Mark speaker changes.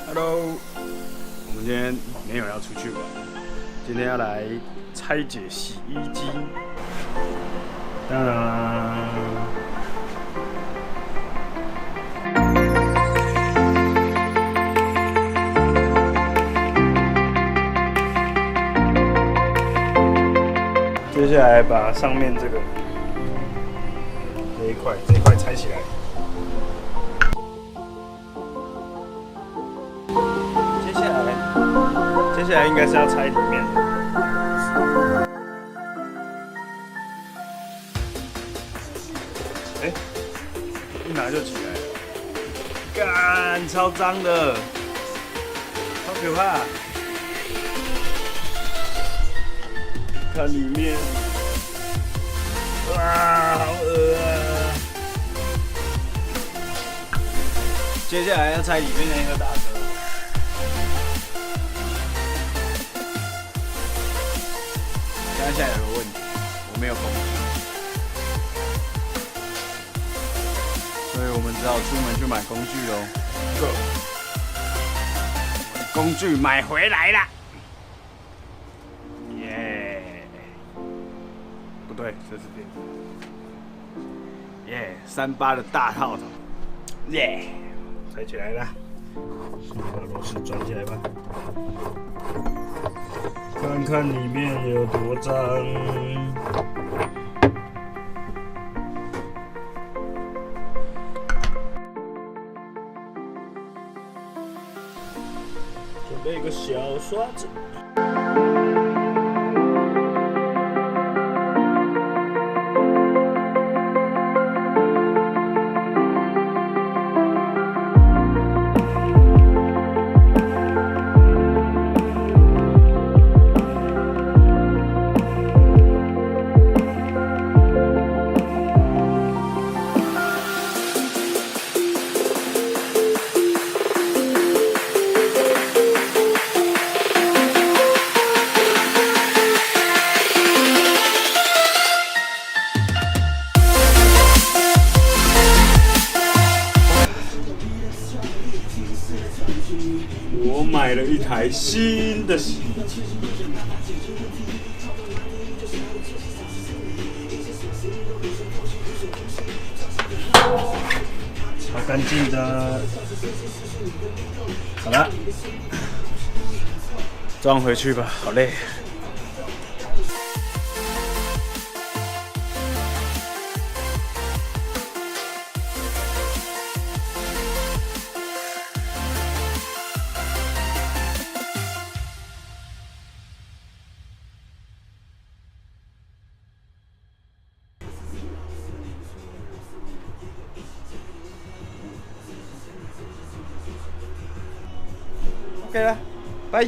Speaker 1: Hello， 我们今天没有要出去玩，今天要来拆解洗衣机。当然，接下来把上面这一块拆起来。接下来应该是要拆里面的，一拿就起来了，干，超脏的，好可怕！看里面，哇，好恶啊！接下来要拆里面那个大车。现在有个问题，我没有工具，所以我们只好出门去买工具喽。工具买回来了，耶！不对，这是电子，耶！38的大套头，耶！拆起来了，把螺丝转起来吧。看看里面有多脏。准备一个小刷子。我买了一台新的洗衣机，超干净的。好了，装回去吧，好累。OK 了，拜。